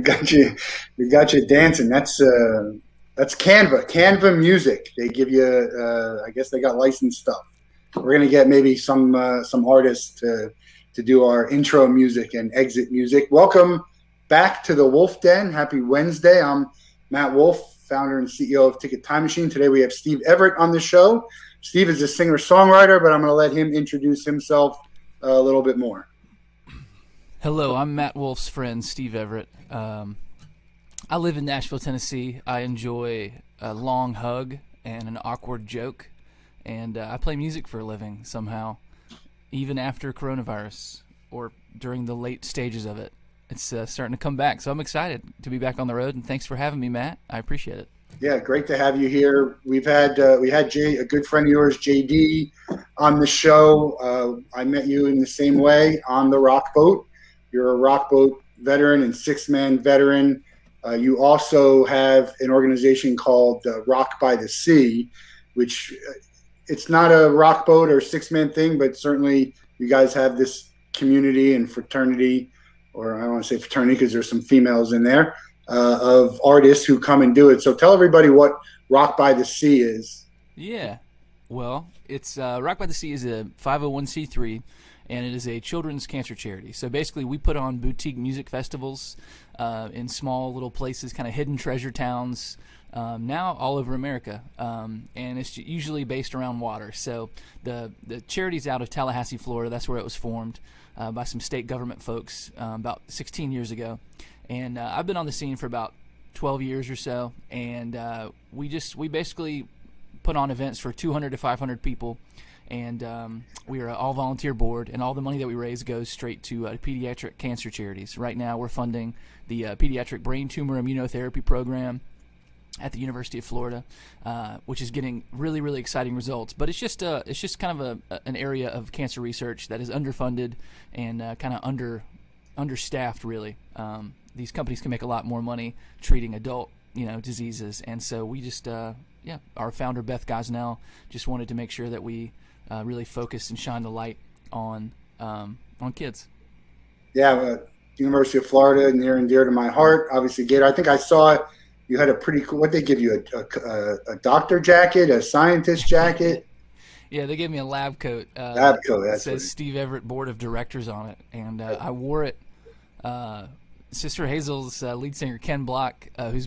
got you. We got you dancing. That's Canva Music. They give you. I guess they got licensed stuff. We're gonna get maybe some artists to do our intro music and exit music. Welcome back to the Wolff Den. Happy Wednesday. I'm Matt Wolff, founder and CEO of Ticket Time Machine. Today we have Steve Everett on the show. Steve is a singer-songwriter, but I'm going to let him introduce himself a little bit more. Hello, I'm Matt Wolff's friend, Steve Everett. I live in Nashville, Tennessee. I enjoy a long hug and an awkward joke, and I play music for a living somehow, even after coronavirus or during the late stages of it. It's starting to come back, so I'm excited to be back on the road, and thanks for having me, Matt. I appreciate it. Yeah, great to have you here. We had a good friend of yours, JD, on the show. I met you in the same way on the rock boat. You're a rock boat veteran and six-man veteran. You also have an organization called Rock by the Sea, which it's not a rock boat or six-man thing, but certainly you guys have this community and fraternity, or I don't want to say fraternity because there's some females in there, of artists who come and do it. So tell everybody what Rock by the Sea is. Yeah. Well, it's Rock by the Sea is a 501c3, and it is a children's cancer charity. So basically we put on boutique music festivals in small little places, kind of hidden treasure towns, now all over America. And it's usually based around water. So the charity's out of Tallahassee, Florida. That's where it was formed by some state government folks about 16 years ago. And I've been on the scene for about 12 years or so, and we basically put on events for 200 to 500 people, and we are an all-volunteer board, and all the money that we raise goes straight to pediatric cancer charities. Right now we're funding the pediatric brain tumor immunotherapy program at the University of Florida, which is getting really, really exciting results. But it's just kind of an area of cancer research that is underfunded and kind of understaffed, really. These companies can make a lot more money treating adult, diseases, and so we just, our founder Beth Gosnell just wanted to make sure that we really focus and shine the light on kids. Yeah, University of Florida, near and dear to my heart. Obviously, Gator. I think I saw you had a pretty cool. What they give you a doctor jacket, a scientist jacket. Yeah, they gave me a lab coat. Lab coat. That says Steve Everett Board of Directors on it, and I wore it. Sister Hazel's lead singer Ken Block, who's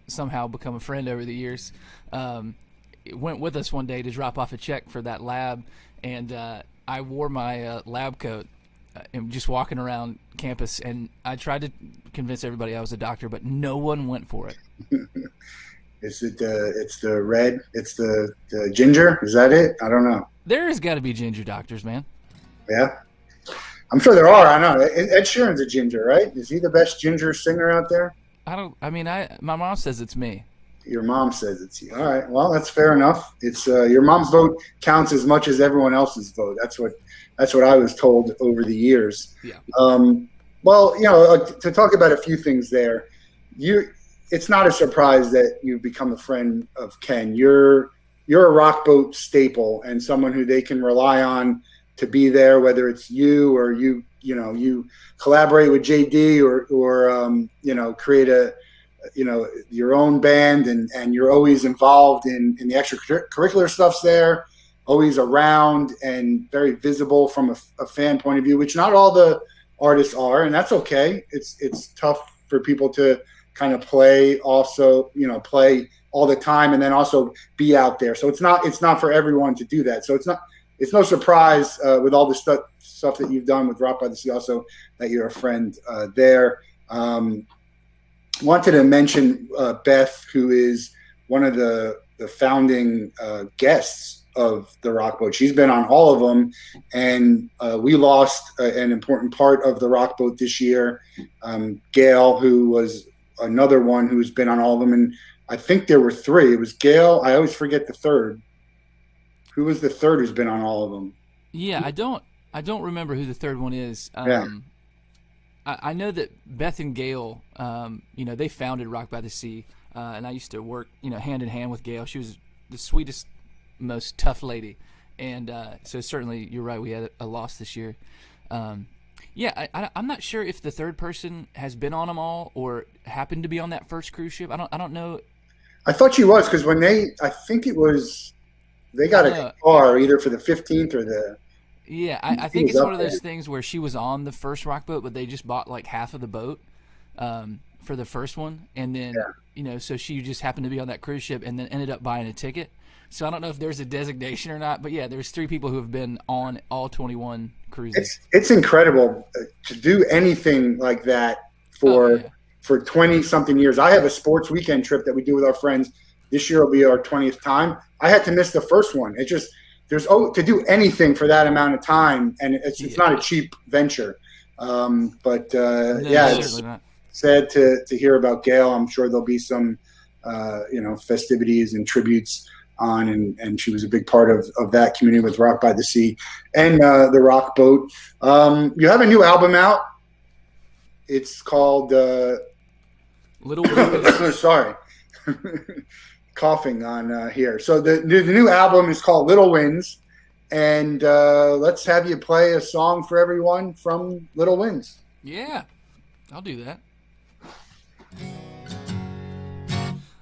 somehow become a friend over the years, went with us one day to drop off a check for that lab, and I wore my lab coat and just walking around campus, and I tried to convince everybody I was a doctor, but no one went for it. Is it it's the red? It's the ginger? Is that it? I don't know. There's got to be ginger doctors, man. Yeah. I'm sure there are. I know. Ed Sheeran's a ginger, right? Is he the best ginger singer out there? My mom says it's me. Your mom says it's you. All right. Well, that's fair enough. It's your mom's vote counts as much as everyone else's vote. That's what I was told over the years. Yeah. Well, to talk about a few things there, it's not a surprise that you've become a friend of Ken. You're a rock boat staple and someone who they can rely on to be there, whether it's you or you collaborate with JD or create your own band and you're always involved in the extracurricular stuffs there, always around and very visible from a fan point of view, which not all the artists are, and that's okay. It's tough for people to kind of play all the time and then also be out there. So it's not for everyone to do that. So it's no surprise with all the stuff that you've done with Rock by the Sea also that you're a friend there. Wanted to mention Beth, who is one of the founding guests of the Rock Boat. She's been on all of them, and we lost an important part of the Rock Boat this year. Gail, who was another one who's been on all of them, and I think there were three. It was Gail. I always forget the third. Who was the third who's been on all of them? Yeah, I don't remember who the third one is. I know that Beth and Gail, they founded Rock by the Sea, and I used to work, hand in hand with Gail. She was the sweetest, most tough lady, and so certainly you're right. We had a loss this year. Yeah, I'm not sure if the third person has been on them all or happened to be on that first cruise ship. I don't know. I thought she was because I think it was they I got don't a know. car either for the 15th or the. Yeah, I He think was it's up one of there. those things where she was on the first rock boat, but they just bought like half of the boat for the first one, and then Yeah. so she just happened to be on that cruise ship, and then ended up buying a ticket. So I don't know if there's a designation or not, but yeah, there's 3 people who have been on all 21 cruises. It's incredible to do anything like that Oh for yeah, 20 something years. I have a sports weekend trip that we do with our friends. This year will be our 20th time. I had to miss the first one. It just to do anything for that amount of time, and it's yeah. not a cheap venture. But No, yeah, it's certainly not. sad to hear about Gail. I'm sure there'll be some festivities and tributes on, and she was a big part of that community with Rock by the Sea and the Rock Boat. You have a new album out. It's called Little Wings. sorry, coughing on here. So the new album is called Little Winds, and let's have you play a song for everyone from Little Winds. Yeah, I'll do that.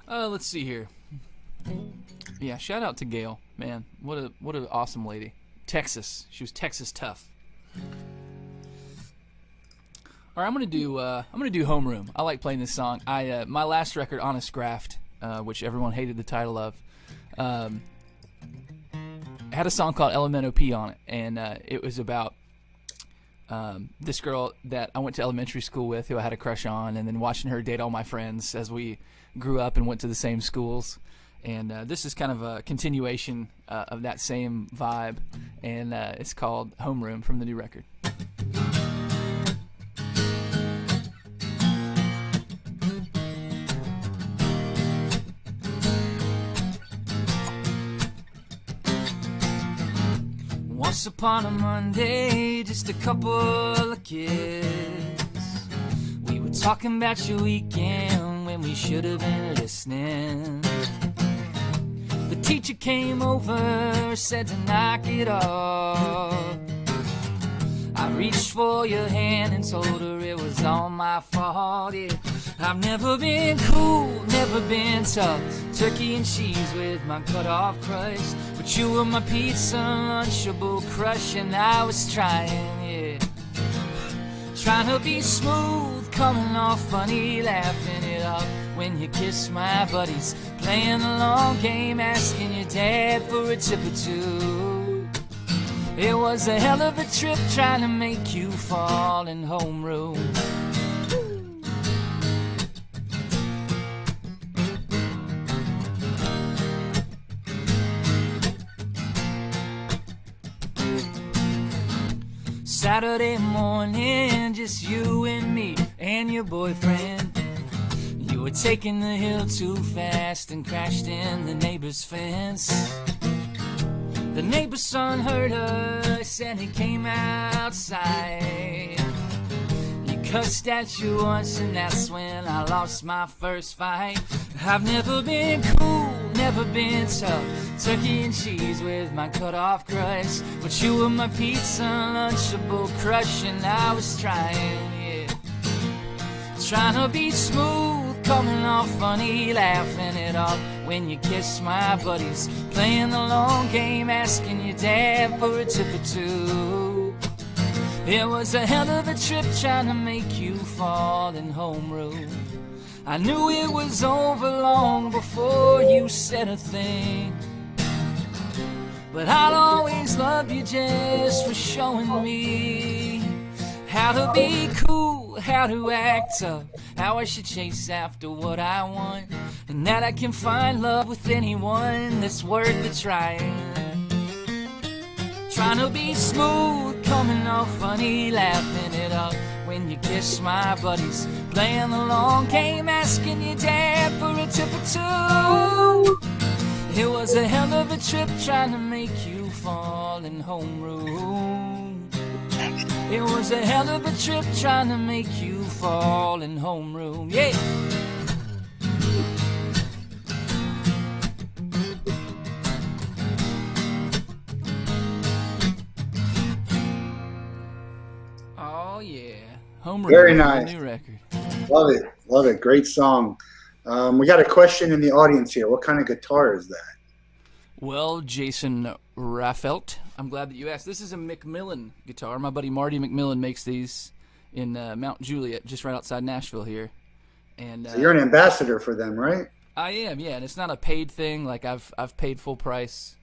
Let's see here. Yeah, shout out to Gail, man. What an awesome lady. Texas. She was Texas tough. All right, I'm gonna do Homeroom. I like playing this song. My last record, Honest Graft, which everyone hated the title of, had a song called Elemento P on it, and it was about this girl that I went to elementary school with, who I had a crush on, and then watching her date all my friends as we grew up and went to the same schools. And this is kind of a continuation of that same vibe, and it's called Homeroom from the new record. Once upon a Monday, just a couple of kids, we were talking about your weekend when we should have been listening. The teacher came over, said to knock it off. I reached for your hand and told her it was all my fault. Yeah. I've never been cool, never been tough. Turkey and cheese with my cut-off crust. But you were my pizza, lunchable crush, and I was trying, yeah. Trying to be smooth, coming off funny, laughing it up when you kiss my buddies. Playing the long game, asking your dad for a tip or two. It was a hell of a trip trying to make you fall in homeroom. Saturday morning, just you and me and your boyfriend. You were taking the hill too fast and crashed in the neighbor's fence. The neighbor's son heard us and he came outside. He cussed at you once and that's when I lost my first fight. I've never been cool, never been tough. Turkey and cheese with my cut-off crust. But you were my pizza, lunchable crush, and I was trying, yeah. Trying to be smooth, coming off funny, laughing it up when you kiss my buddies. Playing the long game, asking your dad for a tip or two. It was a hell of a trip trying to make you fall in homeroom. I knew it was over long before you said a thing. But I'll always love you just for showing me how to be cool, how to act up, how I should chase after what I want, and that I can find love with anyone that's worth the trying. Trying to be smooth, coming off funny, laughing it up when you kiss my buddies. Playing the long game, asking your dad for a tip or two. It was a hell of a trip trying to make you fall in homeroom. It was a hell of a trip trying to make you fall in homeroom. Yeah. Oh Home Very Run, nice. the new record. Love it. Love it. Great song. We got a question in the audience here. What kind of guitar is that? Well, Jason Raffelt, I'm glad that you asked. This is a Macmillan guitar. My buddy Marty McMillan makes these in Mount Juliet, just right outside Nashville here. And So you're an ambassador for them, right? I am, yeah, and it's not a paid thing. Like I've paid full price.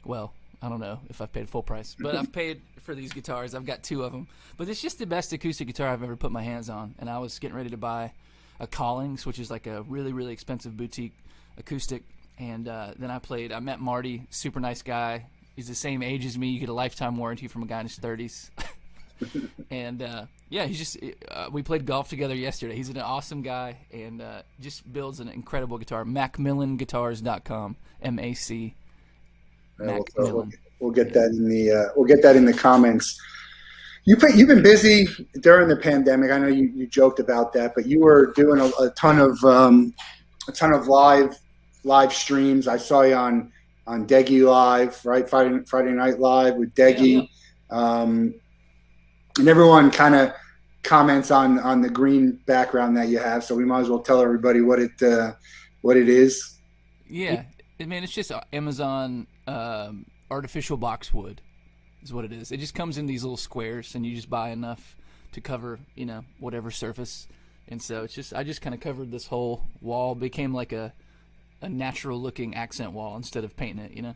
Well, I don't know if I've paid full price, but I've paid for these guitars. I've got 2 of them. But it's just the best acoustic guitar I've ever put my hands on. And I was getting ready to buy a Collings, which is like a really, really expensive boutique acoustic. And then I met Marty, super nice guy. He's the same age as me. You get a lifetime warranty from a guy in his 30s. And yeah, we played golf together yesterday. He's an awesome guy and just builds an incredible guitar. MacMillanGuitars.com, M-A-C. We'll get that in the comments. You've been busy during the pandemic. I know you joked about that, but you were doing a ton of live streams. I saw you on Deggy Live, right? Friday Night Live with Deggy. Yeah. And everyone kind of comments on the green background that you have, so we might as well tell everybody what it is. Yeah, man, it's just Amazon artificial boxwood is what it is. It just comes in these little squares, and you just buy enough to cover, whatever surface. And so I just kind of covered this whole wall. Became like a natural-looking accent wall instead of painting it, And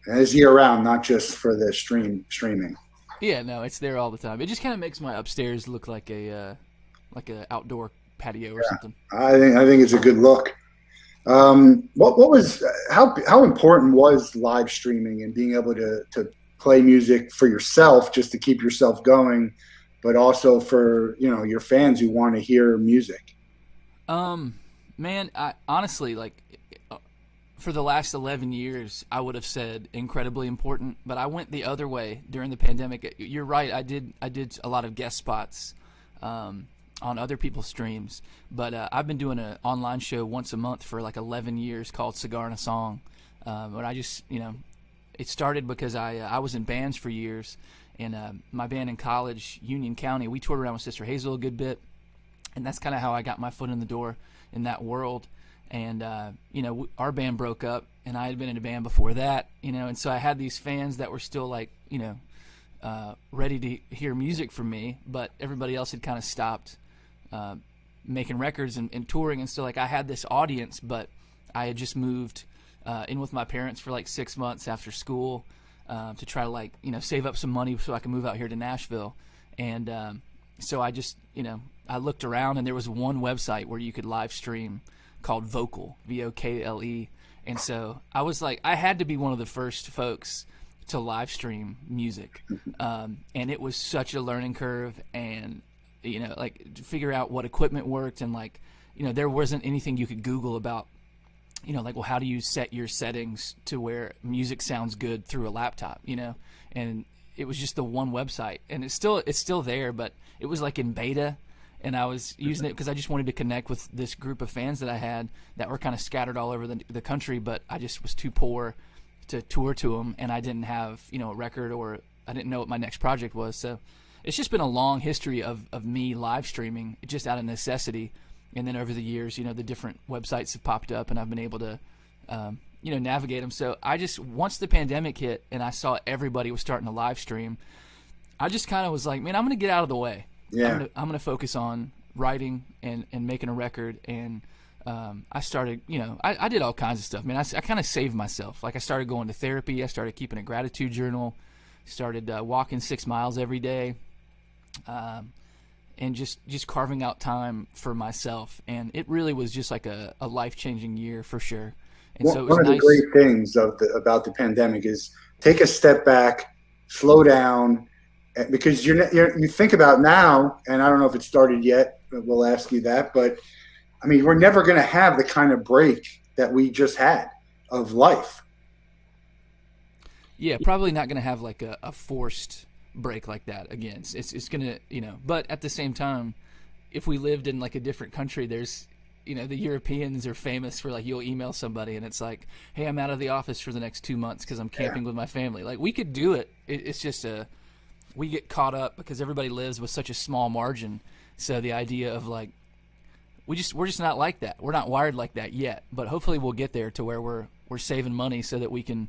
it's year-round, not just for the streaming. Yeah, no, it's there all the time. It just kind of makes my upstairs look like a outdoor patio or something. I think it's a good look. How important was live streaming and being able to play music for yourself just to keep yourself going, but also for your fans who want to hear music? Man, I honestly for the last 11 years, I would have said incredibly important, but I went the other way during the pandemic. You're right. I did a lot of guest spots on other people's streams, but I've been doing an online show once a month for like 11 years called Cigar and a Song. But I just, it started because I was in bands for years, and my band in college, Union County, we toured around with Sister Hazel a good bit, and that's kind of how I got my foot in the door in that world. And, our band broke up, and I had been in a band before that, and so I had these fans that were still ready to hear music from me, but everybody else had kind of stopped making records and touring. And so I had this audience, but I had just moved in with my parents for 6 months after school to try to save up some money so I could move out here to Nashville. And so I just, I looked around, and there was one website where you could live stream called Vocal, V-O-K-L-E. And so I was I had to be one of the first folks to live stream music. And it was such a learning curve, and, to figure out what equipment worked. And there wasn't anything you could Google about, well, how do you set your settings to where music sounds good through a laptop, and it was just the one website, and it's still there, but it was in beta. And I was using it because I just wanted to connect with this group of fans that I had that were kind of scattered all over the country, but I just was too poor to tour to them, and I didn't have, a record, or I didn't know what my next project was. So it's just been a long history of me live streaming just out of necessity. And then over the years, the different websites have popped up, and I've been able to, navigate them. So once the pandemic hit and I saw everybody was starting to live stream, I just kind of was like, man, I'm going to get out of the way. Yeah. I'm gonna focus on writing and making a record, and I started, I did all kinds of stuff. Man, I kind of saved myself. I started going to therapy. I started keeping a gratitude journal. Started walking 6 miles every day, and just carving out time for myself. And it really was just a life-changing year for sure. And so it was one of the great things about the pandemic is take a step back, slow down. Because you think about now, and I don't know if it started yet, but we'll ask you that, but I mean, we're never going to have the kind of break that we just had of life. Yeah, probably not going to have a forced break like that again. It's going to, but at the same time, if we lived in a different country, there's, the Europeans are famous for you'll email somebody and it's hey, I'm out of the office for the next 2 months because I'm camping with my family. We could do it. It's just we get caught up because everybody lives with such a small margin, So the idea of like, we're just not like that. We're not wired like that yet, but hopefully we'll get there to where we're saving money so that we can,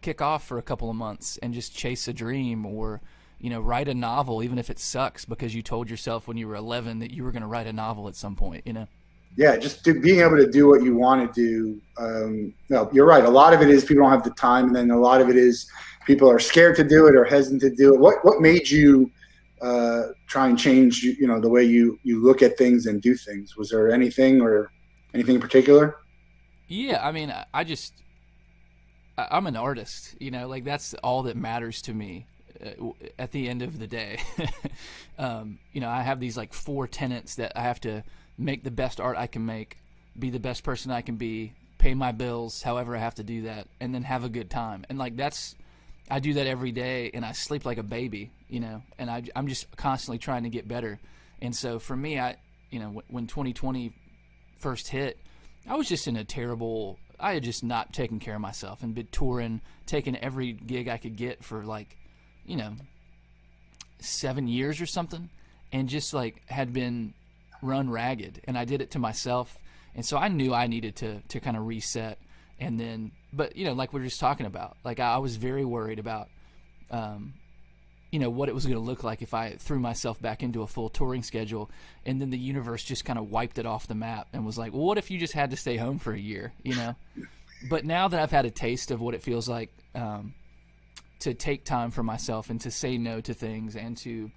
kick off for a couple of months and just chase a dream, or, write a novel, even if it sucks because you told yourself when you were 11 that you were going to write a novel at some point, Yeah, just being able to do what you want to do. No, you're right. A lot of it is people don't have the time, and then a lot of it is people are scared to do it or hesitant to do it. What made you try and change, the way you look at things and do things? Was there anything in particular? Yeah, I mean, I'm an artist, like that's all that matters to me at the end of the day. I have these like 4 tenets that I have to make the best art I can make, be the best person I can be, pay my bills however I have to do that, and then have a good time. And like I do that every day, and I sleep like a baby, and I'm just constantly trying to get better. And so for me, when 2020 first hit, I was just I had just not taken care of myself and been touring, taking every gig I could get for 7 years or something, and just like had been run ragged, and I did it to myself. And so I knew I needed to kind of reset. And then, but like we were just talking about, like I was very worried about what it was going to look like if I threw myself back into a full touring schedule, and then the universe just kind of wiped it off the map and was like, well, what if you just had to stay home for a year, But now that I've had a taste of what it feels like to take time for myself and to say no to things and to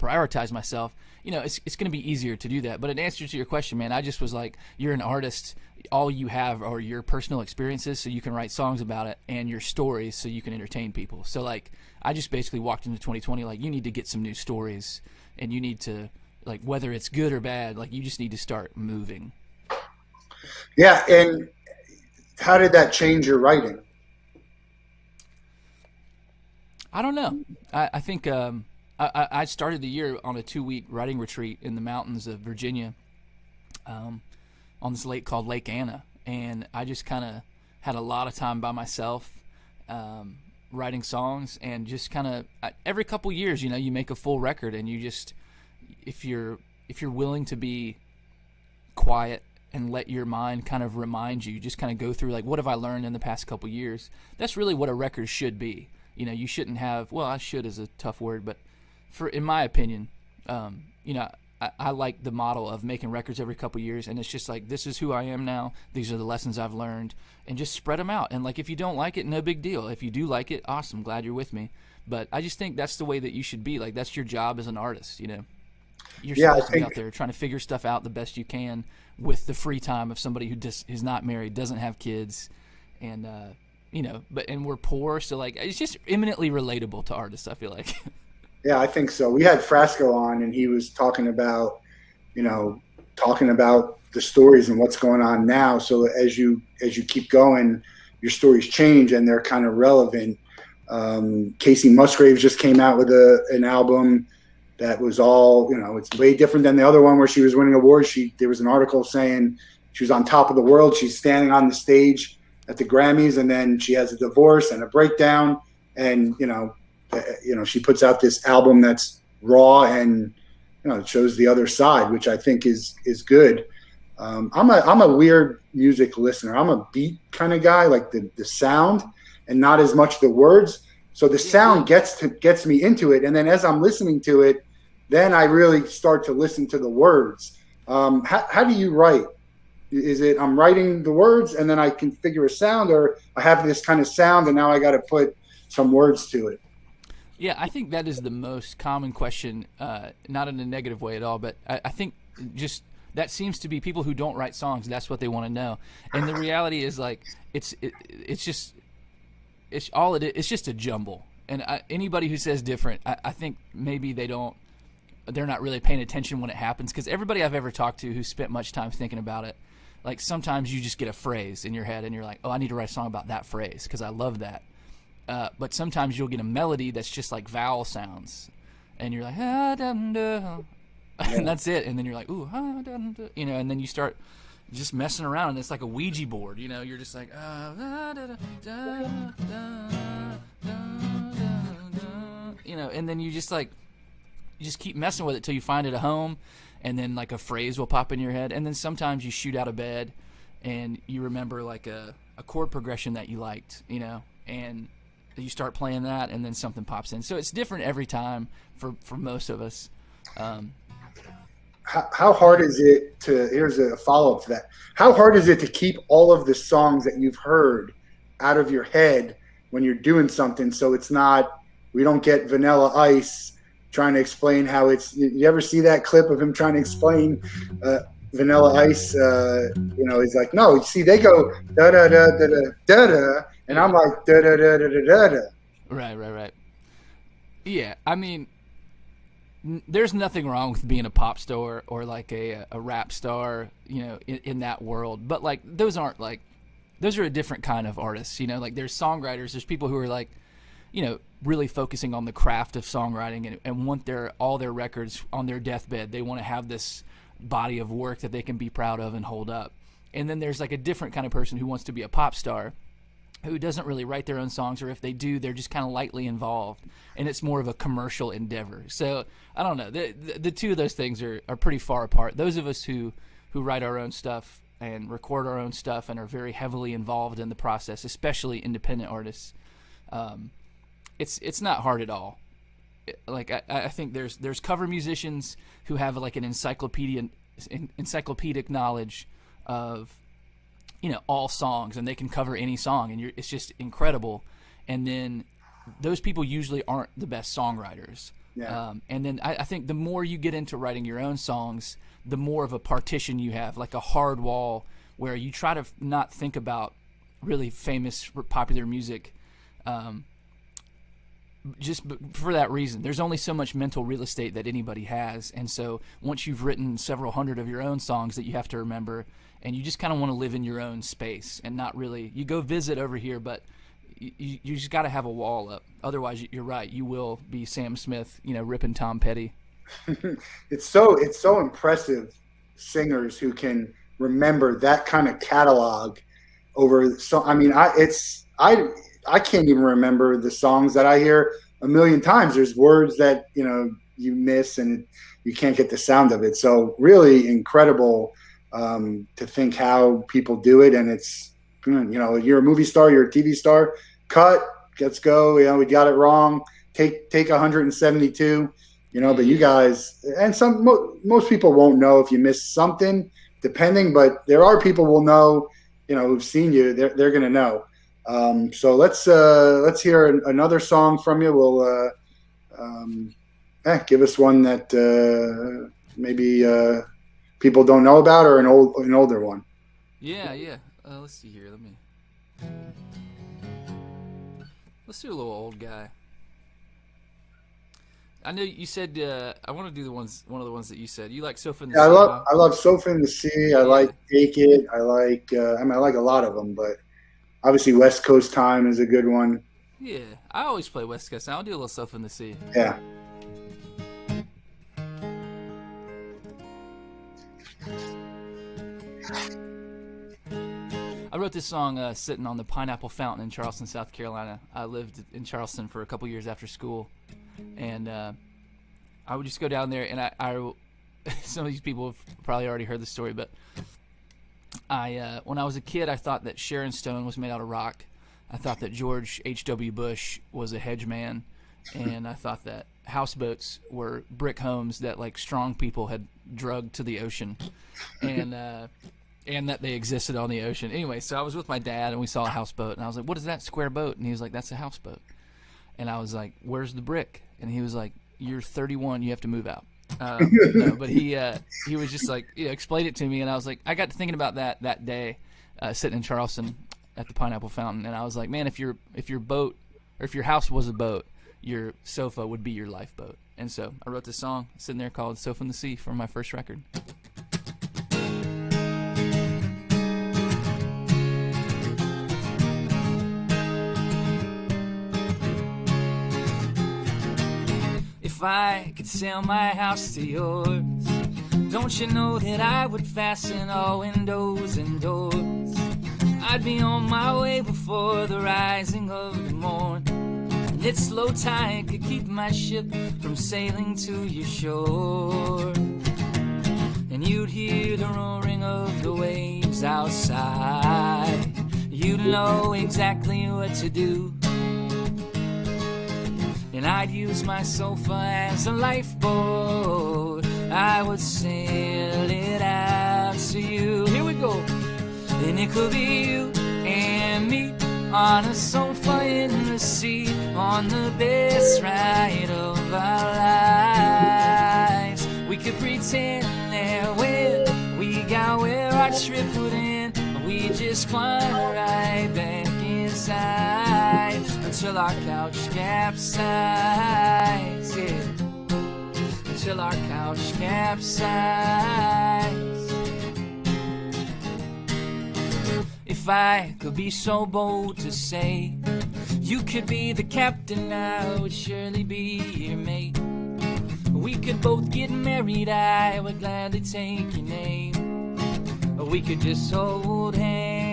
prioritize myself, it's going to be easier to do that. But in answer to your question, man, I just was like, you're an artist. All you have are your personal experiences, so you can write songs about it, and your stories, so you can entertain people. So like, I just basically walked into 2020 like, you need to get some new stories, and you need to, like, whether it's good or bad, like, you just need to start moving. Yeah. And how did that change your writing? I don't know. I think I started the year on a 2-week writing retreat in the mountains of Virginia, on this lake called Lake Anna, and I just kind of had a lot of time by myself, writing songs, and just kind of every couple years, you make a full record, and you just, if you're willing to be quiet and let your mind kind of remind you, just kind of go through like, what have I learned in the past couple years? That's really what a record should be. You shouldn't have, well, I should is a tough word, but in my opinion, I like the model of making records every couple years, and it's just like, this is who I am now. These are the lessons I've learned, and just spread them out. And like, if you don't like it, no big deal. If you do like it, awesome, glad you're with me. But I just think that's the way that you should be. Like, that's your job as an artist, You're supposed to be out there trying to figure stuff out the best you can with the free time of somebody who just is not married, doesn't have kids, and and we're poor, so like, it's just eminently relatable to artists, I feel like. Yeah, I think so. We had Frasco on, and he was talking about the stories and what's going on now. So as you keep going, your stories change and they're kind of relevant. Casey Musgraves just came out with an album that was all, it's way different than the other one where she was winning awards. There was an article saying she was on top of the world. She's standing on the stage at the Grammys, and then she has a divorce and a breakdown, and she puts out this album that's raw and it shows the other side, which I think is good. I'm a weird music listener. I'm a beat kind of guy, like the sound and not as much the words. So the sound gets me into it, and then as I'm listening to it, then I really start to listen to the words. How do you write? Is it I'm writing the words and then I can figure a sound, or I have this kind of sound and now I got to put some words to it? Yeah, I think that is the most common question, not in a negative way at all, but I think just that seems to be people who don't write songs. That's what they want to know, and the reality is like it's just a jumble. And anybody who says different, I think maybe they're not really paying attention when it happens, because everybody I've ever talked to who spent much time thinking about it, like sometimes you just get a phrase in your head and you're like, oh, I need to write a song about that phrase because I love that. But sometimes you'll get a melody that's just like vowel sounds, and you're like, ah, dum, dum. And that's it. And then you're like, ooh, ah, dum, dum. And then you start just messing around, and it's like a Ouija board. You're just like, ah, da, da, da, da, da, da, da, da. And then you just like, just keep messing with it till you find it a home, and then like a phrase will pop in your head, and then sometimes you shoot out of bed and you remember like a chord progression that you liked, you know, and you start playing that, and then something pops in. So it's different every time for most of us. How hard is it to, here's a follow-up to that, how hard is it to keep all of the songs that you've heard out of your head when you're doing something, so it's not, we don't get Vanilla Ice trying to explain how it's, you ever see that clip of him trying to explain Vanilla Ice? You know, he's like, no, you see, they go da da da da da da da, and I'm like da da da da da da da. Right. Yeah, I mean, there's nothing wrong with being a pop star or like a rap star, you know, in that world. But like, those aren't like, those are a different kind of artists, you know. Like, there's songwriters, there's people who are like, you know, really focusing on the craft of songwriting and want all their records on their deathbed. They want to have this body of work that they can be proud of and hold up. And then there's like a different kind of person who wants to be a pop star, who doesn't really write their own songs, or if they do, they're just kind of lightly involved, and it's more of a commercial endeavor. So I don't know. The two of those things are pretty far apart. Those of us who write our own stuff and record our own stuff and are very heavily involved in the process, especially independent artists, it's not hard at all. Like I think there's cover musicians who have like an encyclopedic knowledge of, you know, all songs, and they can cover any song, and it's just incredible. And then those people usually aren't the best songwriters. Yeah. And then I think the more you get into writing your own songs, the more of a partition you have, like a hard wall where you try to not think about really famous, popular music, just for that reason. There's only so much mental real estate that anybody has, and so once you've written several hundred of your own songs that you have to remember, and you just kind of want to live in your own space and not really, you go visit over here, but you just got to have a wall up. Otherwise, you're right, you will be Sam Smith, you know, ripping Tom Petty. It's so impressive, singers who can remember that kind of catalog over. So I mean, I can't even remember the songs that I hear a million times. There's words that, you know, you miss and you can't get the sound of it. So really incredible to think how people do it. And it's, you know, you're a movie star, you're a TV star, cut, let's go. You know, we got it wrong. Take 172, you know, but you guys, and most people won't know if you missed something, depending, but there are people will know, you know, who've seen you, they're going to know. So let's hear another song from you. We'll give us one that maybe people don't know about, or an older one. Yeah. Let's see here. Let's do a little old guy. I know you said I want to do one of the ones that you said. You like Sofa in the Sea? I love Sofa in the Sea. I like Take It. I like I like a lot of them, but obviously West Coast Time is a good one. Yeah, I always play West Coast Time. I'll do a little Sofa in the Sea. Yeah. I wrote this song sitting on the Pineapple Fountain in Charleston, South Carolina. I lived in Charleston for a couple years after school, and I would just go down there, and I some of these people have probably already heard the story, but when I was a kid, I thought that Sharon Stone was made out of rock. I thought that George H.W. Bush was a hedge man, and I thought that houseboats were brick homes that like strong people had drugged to the ocean, and that they existed on the ocean. Anyway, so I was with my dad, and we saw a houseboat, and I was like, "What is that square boat?" And he was like, "That's a houseboat." And I was like, "Where's the brick?" And he was like, "You're 31, you have to move out." No, but he was just like, you know, explained it to me, and I was like, I got to thinking about that day, sitting in Charleston at the Pineapple Fountain, and I was like, man, if your boat, or if your house was a boat, your sofa would be your lifeboat. And so I wrote this song sitting there called "Sofa in the Sea" for my first record. If I could sell my house to yours, don't you know that I would fasten all windows and doors? I'd be on my way before the rising of the morn. And its low tide could keep my ship from sailing to your shore. And you'd hear the roaring of the waves outside. You'd know exactly what to do. And I'd use my sofa as a lifeboat. I would sail it out to you. Here we go. And it could be you and me on a sofa in the sea, on the best ride of our lives. We could pretend that when we got where our trip would end, we just climb right back inside until our couch capsizes, yeah. Until our couch capsizes. If I could be so bold to say you could be the captain, I would surely be your mate. We could both get married, I would gladly take your name. Or we could just hold hands.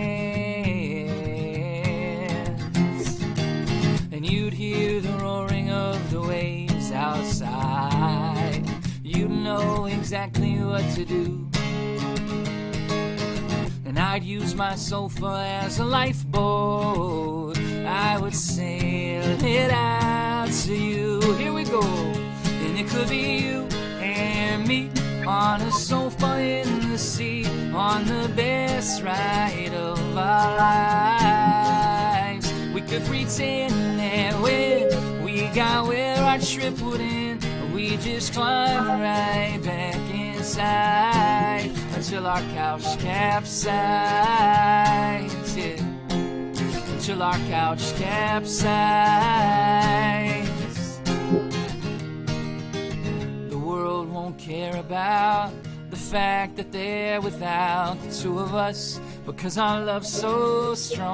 And you'd hear the roaring of the waves outside. You'd know exactly what to do. And I'd use my sofa as a lifeboat. I would sail it out to you. Here we go. And it could be you and me on a sofa in the sea, on the best ride of our lives. We could pretend that when we got where our trip would end, we just climb right back inside until our couch capsizes, yeah. Until our couch capsizes. The world won't care about the fact that they're without the two of us, because our love's so strong,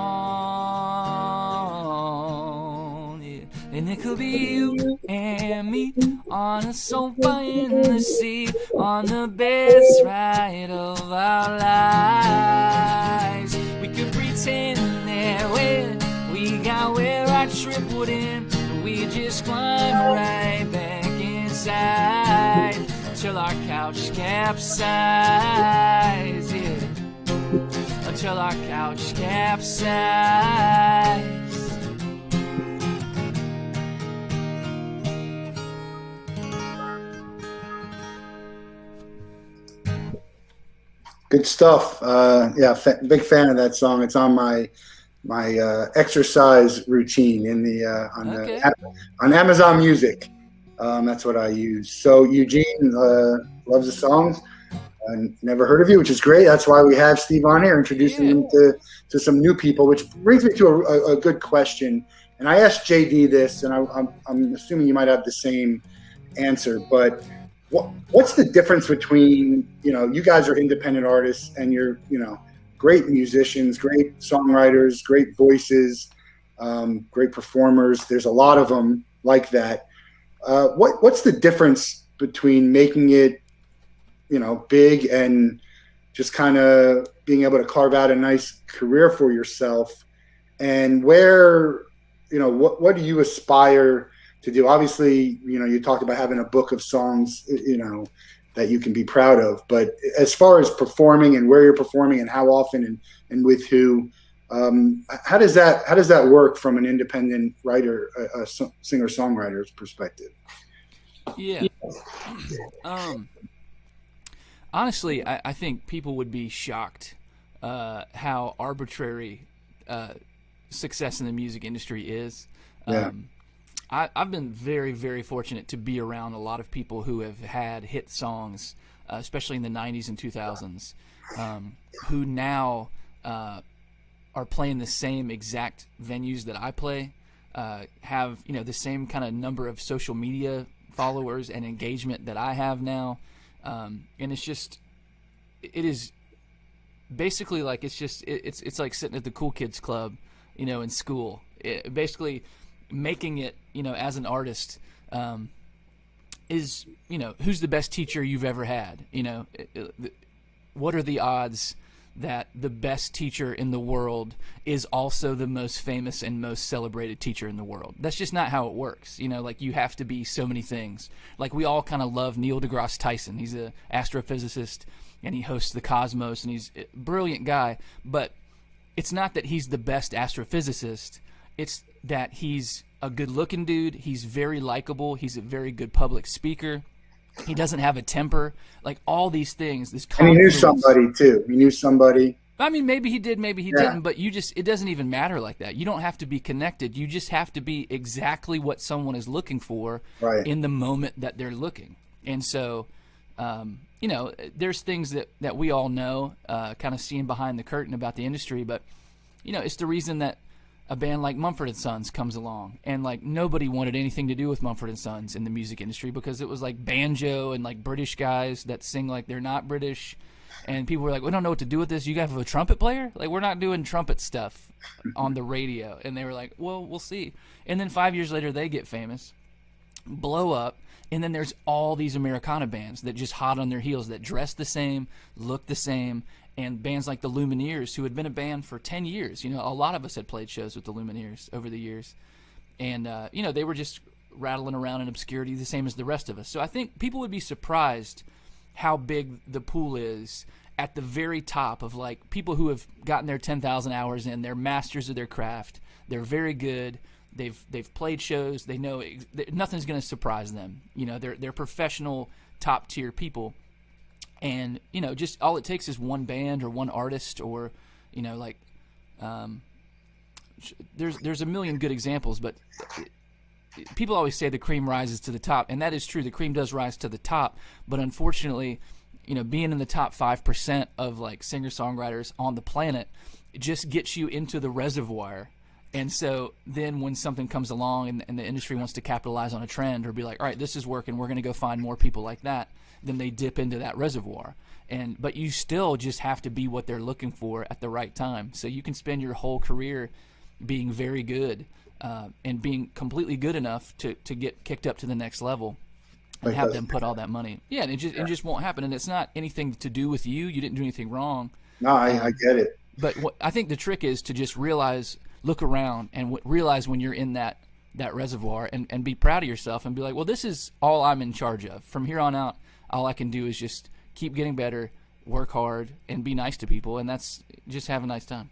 yeah. And it could be you and me on a sofa in the sea, on the best ride of our lives. We could pretend that when we got where our trip would end, we just climb right back inside until our couch capsizes, yeah. Until our couch capsizes. Good stuff. Big fan of that song. It's on my exercise routine in the on Amazon Music. That's what I use. So Eugene loves the songs. Never heard of you, which is great. That's why we have Steve on here, introducing him to some new people, which brings me to a good question. And I asked JD this, and I'm assuming you might have the same answer, but what's the difference between, you guys are independent artists and you're, great musicians, great songwriters, great voices, great performers. There's a lot of them like that. What's the difference between making it, big and just kind of being able to carve out a nice career for yourself, and where, what do you aspire to do? Obviously, you talked about having a book of songs, that you can be proud of, but as far as performing and where you're performing and how often and with who, how does that work from an independent writer, a singer-songwriter's perspective? Yeah. Honestly, I think people would be shocked how arbitrary success in the music industry is. Yeah. I've been very, very fortunate to be around a lot of people who have had hit songs, especially in the 90s and 2000s, who now are playing the same exact venues that I play, have the same kind of number of social media followers and engagement that I have now. And it is basically like, it's like sitting at the cool kids club, in school. Basically making it, as an artist, is, who's the best teacher you've ever had? What are the odds that the best teacher in the world is also the most famous and most celebrated teacher in the world. That's just not how it works. You know, like, you have to be so many things. Like, we all kind of love Neil deGrasse Tyson. He's an astrophysicist, and he hosts the Cosmos, and he's a brilliant guy. But it's not that he's the best astrophysicist. It's that he's a good-looking dude. He's very likable. He's a very good public speaker. He doesn't have a temper. Like, all these things. And he knew somebody, too. He knew somebody. I mean, maybe he did, maybe he didn't, but it doesn't even matter like that. You don't have to be connected. You just have to be exactly what someone is looking for in the moment that they're looking. And so, you know, there's things that we all know, kind of seeing behind the curtain about the industry, but, you know, it's the reason that a band like Mumford & Sons comes along, and, like, nobody wanted anything to do with Mumford & Sons in the music industry because it was like banjo and, like, British guys that sing like they're not British, and people were like, we don't know what to do with this. You guys have a trumpet player? Like, we're not doing trumpet stuff on the radio. And they were like, well, we'll see. And then 5 years later, they get famous, blow up, and then there's all these Americana bands that just hot on their heels, that dress the same, look the same, and bands like the Lumineers, who had been a band for 10 years. You know, a lot of us had played shows with the Lumineers over the years. And, you know, they were just rattling around in obscurity the same as the rest of us. So I think people would be surprised how big the pool is at the very top of, like, people who have gotten their 10,000 hours in. They're masters of their craft. They're very good. They've played shows. They know nothing's going to surprise them. You know, they're professional, top-tier people. And, you know, just all it takes is one band or one artist, or, you know, like, there's a million good examples, but people always say the cream rises to the top, and that is true. The cream does rise to the top, but unfortunately, you know, being in the top 5% of, like, singer-songwriters on the planet, it just gets you into the reservoir. And so then when something comes along and the industry wants to capitalize on a trend or be like, all right, this is working, we're going to go find more people like that, then they dip into that reservoir. But you still just have to be what they're looking for at the right time. So you can spend your whole career being very good and being completely good enough to get kicked up to the next level and have them put all that money. Yeah, and it just won't happen. And it's not anything to do with you. You didn't do anything wrong. No, I get it. But I think the trick is to just look around and realize when you're in that reservoir, and be proud of yourself and be like, well, this is all I'm in charge of. From here on out, all I can do is just keep getting better, work hard, and be nice to people, and that's just have a nice time.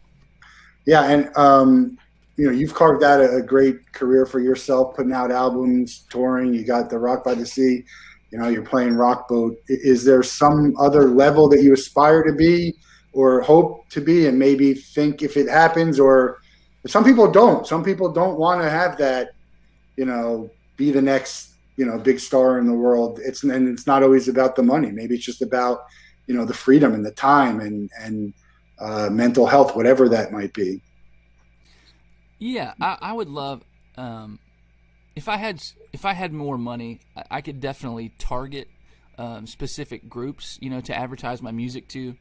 Yeah, and you know, you've carved out a great career for yourself, putting out albums, touring. You got the Rock by the Sea. You know, you're playing Rock Boat. Is there some other level that you aspire to be or hope to be, and maybe think if it happens? Or some people don't. Some people don't want to have that, you know, be the next, you know, big star in the world. It's not always about the money. Maybe it's just about, you know, the freedom and the time and mental health, whatever that might be. Yeah, I would love if I had more money, I could definitely target specific groups, you know, to advertise my music to.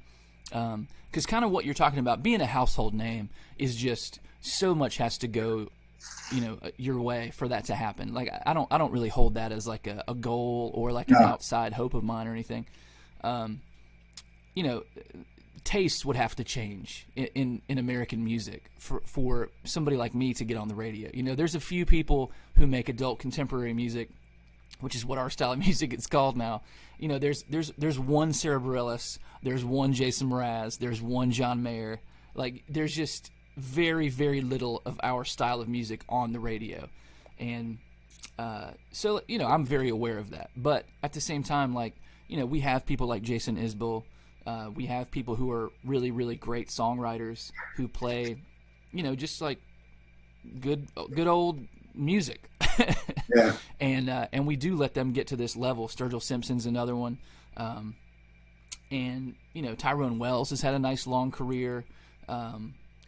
Because kind of what you're talking about, being a household name is just so much has to go, you know, your way for that to happen. Like, I don't really hold that as like a goal or like an outside hope of mine or anything. You know, tastes would have to change in American music for somebody like me to get on the radio. You know, there's a few people who make adult contemporary music, which is what our style of music is called now. You know, there's one Sarah Bareilles, there's one Jason Mraz, there's one John Mayer. Like, there's just very, very little of our style of music on the radio. And so, you know, I'm very aware of that. But at the same time, like, you know, we have people like Jason Isbell. We have people who are really, really great songwriters who play, you know, just like good old music. Yeah. And we do let them get to this level. Sturgill Simpson's another one. And, you know, Tyrone Wells has had a nice long career.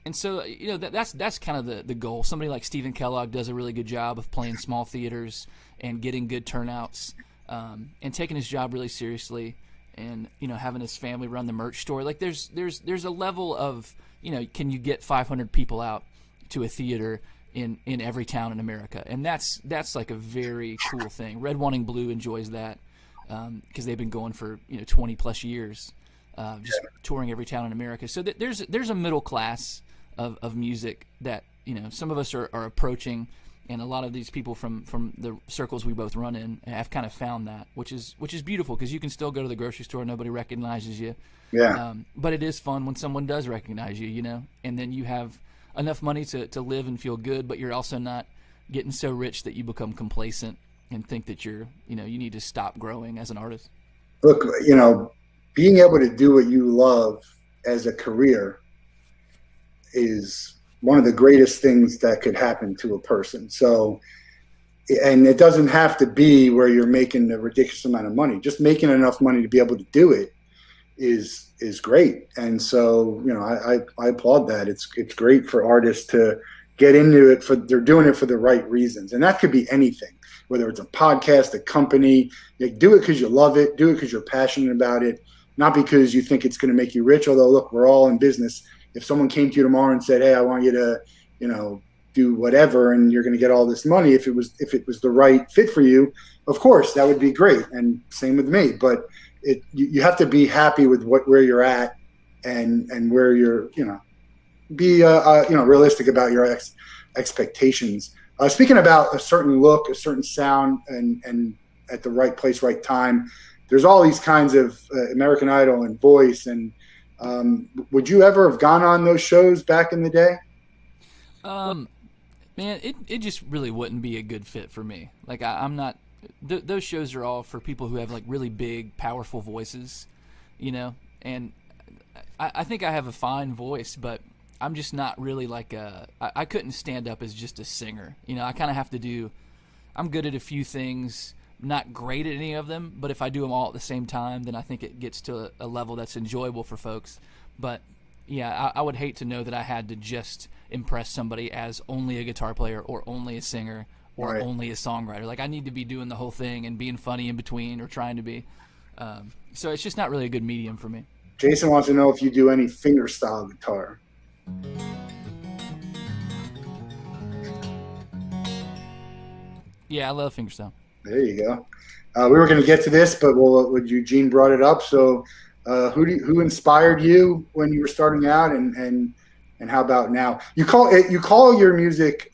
And so, you know, that's kind of the goal. Somebody like Stephen Kellogg does a really good job of playing small theaters and getting good turnouts, and taking his job really seriously, and, you know, having his family run the merch store. Like, there's a level of, you know, can you get 500 people out to a theater in every town in America? And that's like a very cool thing. Red Wanting Blue enjoys that because they've been going for, you know, 20 plus years. just touring every town in America. So there's a middle class of music that, some of us are approaching, and a lot of these people from the circles we both run in have kind of found that, which is beautiful, because you can still go to the grocery store, nobody recognizes you. Yeah. But it is fun when someone does recognize you, and then you have enough money to live and feel good, but you're also not getting so rich that you become complacent and think that you need to stop growing as an artist. Look, being able to do what you love as a career is one of the greatest things that could happen to a person. So, and it doesn't have to be where you're making a ridiculous amount of money. Just making enough money to be able to do it is great. And so, I applaud that. It's great for artists to get into it they're doing it for the right reasons. And that could be anything, whether it's a podcast, a company. Do it because you love it. Do it because you're passionate about it, not because you think it's going to make you rich. Although, look, we're all in business. If someone came to you tomorrow and said, "Hey, I want you to, do whatever, and you're going to get all this money," if it was the right fit for you, of course, that would be great. And same with me. But you have to be happy with where you're at, and where you're, be realistic about your expectations. Speaking about a certain look, a certain sound, and at the right place, right time. There's all these kinds of American Idol and Voice, and would you ever have gone on those shows back in the day? Man, it just really wouldn't be a good fit for me. Like I'm not. Those shows are all for people who have like really big, powerful voices, And I think I have a fine voice, but I'm just not really like I couldn't stand up as just a singer. I kind of have to do. I'm good at a few things. Not great at any of them, but if I do them all at the same time, then I think it gets to a level that's enjoyable for folks. But yeah, I would hate to know that I had to just impress somebody as only a guitar player or only a singer or only a songwriter. Like I need to be doing the whole thing and being funny in between, or trying to be. So it's just not really a good medium for me. Jason wants to know if you do any fingerstyle guitar. Yeah, I love fingerstyle. There you go. We were going to get to this, but Eugene brought it up. So, who inspired you when you were starting out, and how about now? You call your music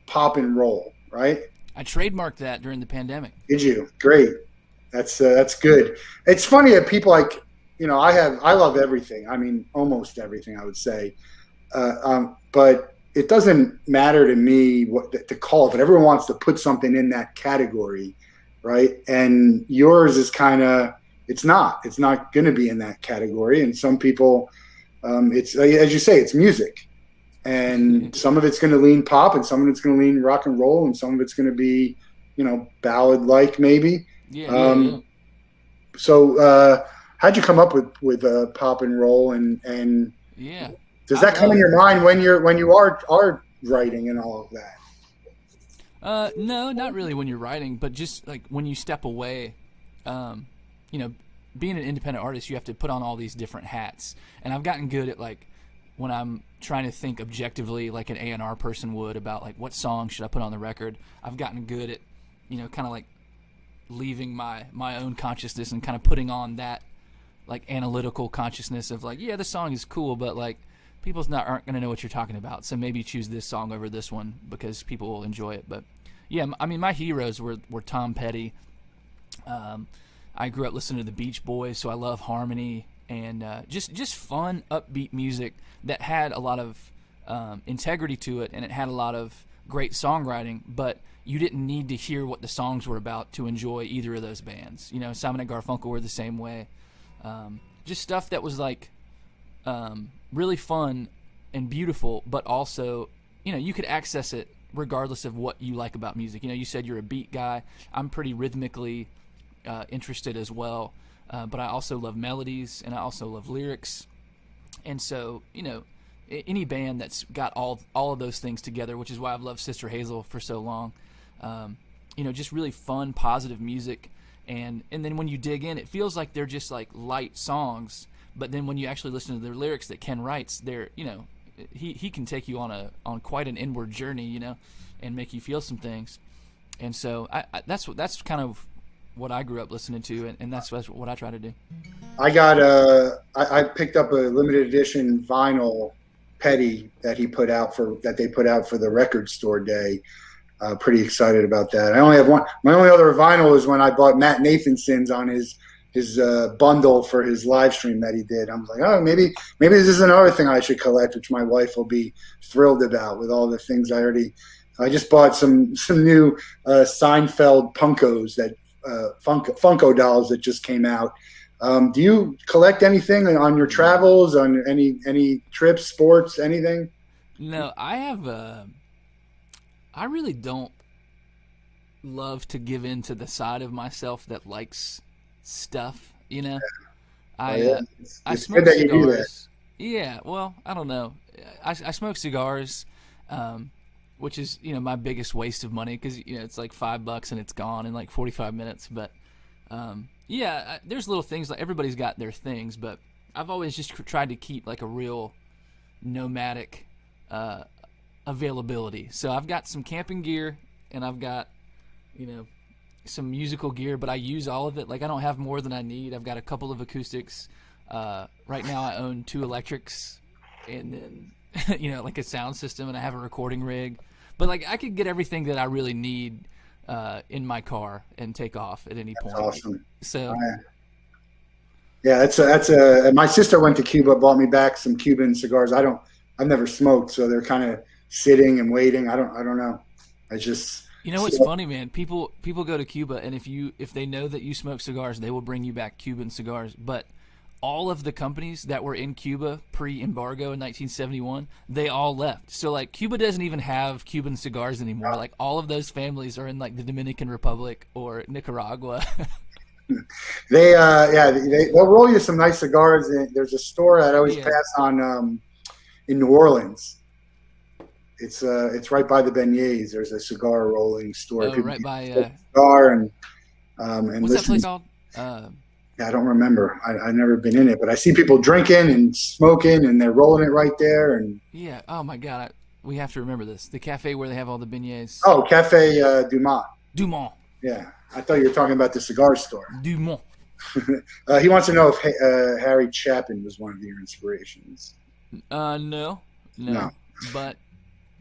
pop and roll, right? I trademarked that during the pandemic. Did you? Great. That's good. It's funny that people like I love everything. I mean, almost everything, I would say, but it doesn't matter to me what to call it, but everyone wants to put something in that category, right? And yours is kind of, it's not going to be in that category. And some people, it's, as you say, it's music, and some of it's going to lean pop, and some of it's going to lean rock and roll, and some of it's going to be, ballad like maybe. Yeah. So how'd you come up with pop and roll, and yeah. Does that come in your mind when you are writing and all of that? No, not really when you're writing, but just like when you step away, being an independent artist, you have to put on all these different hats. And I've gotten good at like when I'm trying to think objectively like an A&R person would about like what song should I put on the record. I've gotten good at, kind of like leaving my own consciousness and kind of putting on that like analytical consciousness of like, yeah, the song is cool, but like aren't going to know what you're talking about, so maybe choose this song over this one because people will enjoy it. But yeah, I mean, my heroes were Tom Petty. I grew up listening to the Beach Boys, so I love harmony and just fun, upbeat music that had a lot of integrity to it, and it had a lot of great songwriting, but you didn't need to hear what the songs were about to enjoy either of those bands. Simon and Garfunkel were the same way. Just stuff that was like really fun and beautiful, but also, you could access it regardless of what you like about music. You said you're a beat guy. I'm pretty rhythmically interested as well, but I also love melodies and I also love lyrics. And so, any band that's got all of those things together, which is why I've loved Sister Hazel for so long, just really fun, positive music. And then when you dig in, it feels like they're just like light songs. But then when you actually listen to their lyrics that Ken writes, they're, he can take you on quite an inward journey, and make you feel some things. And so that's kind of what I grew up listening to, and that's what I try to do. I got I picked up a limited edition vinyl Petty that they put out for the record store day. Pretty excited about that. I only have one. My only other vinyl is when I bought Matt Nathanson's on his bundle for his live stream that he did. I was like, oh, maybe this is another thing I should collect, which my wife will be thrilled about with all the things I just bought some new Seinfeld Funkos that Funko dolls that just came out. Do you collect anything on your travels, on any trips, sports, anything? No, I have. I really don't love to give in to the side of myself that likes stuff. You know, I smoke cigars. Yeah, well, I don't know. I smoke cigars, which is my biggest waste of money because it's like $5 and it's gone in like 45 minutes. But there's little things like everybody's got their things, but I've always just tried to keep like a real nomadic availability. So I've got some camping gear and I've got some musical gear, but I use all of it. Like I don't have more than I need. I've got a couple of acoustics. Right now I own 2 electrics and then like a sound system, and I have a recording rig. But like I could get everything that I really need in my car and take off at any point. Awesome. So yeah, that's my sister went to Cuba, bought me back some Cuban cigars. I've never smoked, so they're kind of sitting and waiting. I don't know. I just what's funny, man? People go to Cuba, and if they know that you smoke cigars, they will bring you back Cuban cigars. But all of the companies that were in Cuba pre-embargo in 1971, they all left. So like Cuba doesn't even have Cuban cigars anymore. Like all of those families are in like the Dominican Republic or Nicaragua. They'll roll you some nice cigars. There's a store that I always pass on in New Orleans. It's right by the beignets. There's a cigar rolling store. Oh, right by cigar and what's that place called? I don't remember. I've never been in it, but I see people drinking and smoking, and they're rolling it right there. And yeah, oh my God, we have to remember this. The cafe where they have all the beignets. Oh, Cafe Dumont. Dumont. Yeah, I thought you were talking about the cigar store. Dumont. He wants to know if Harry Chapin was one of your inspirations. No. But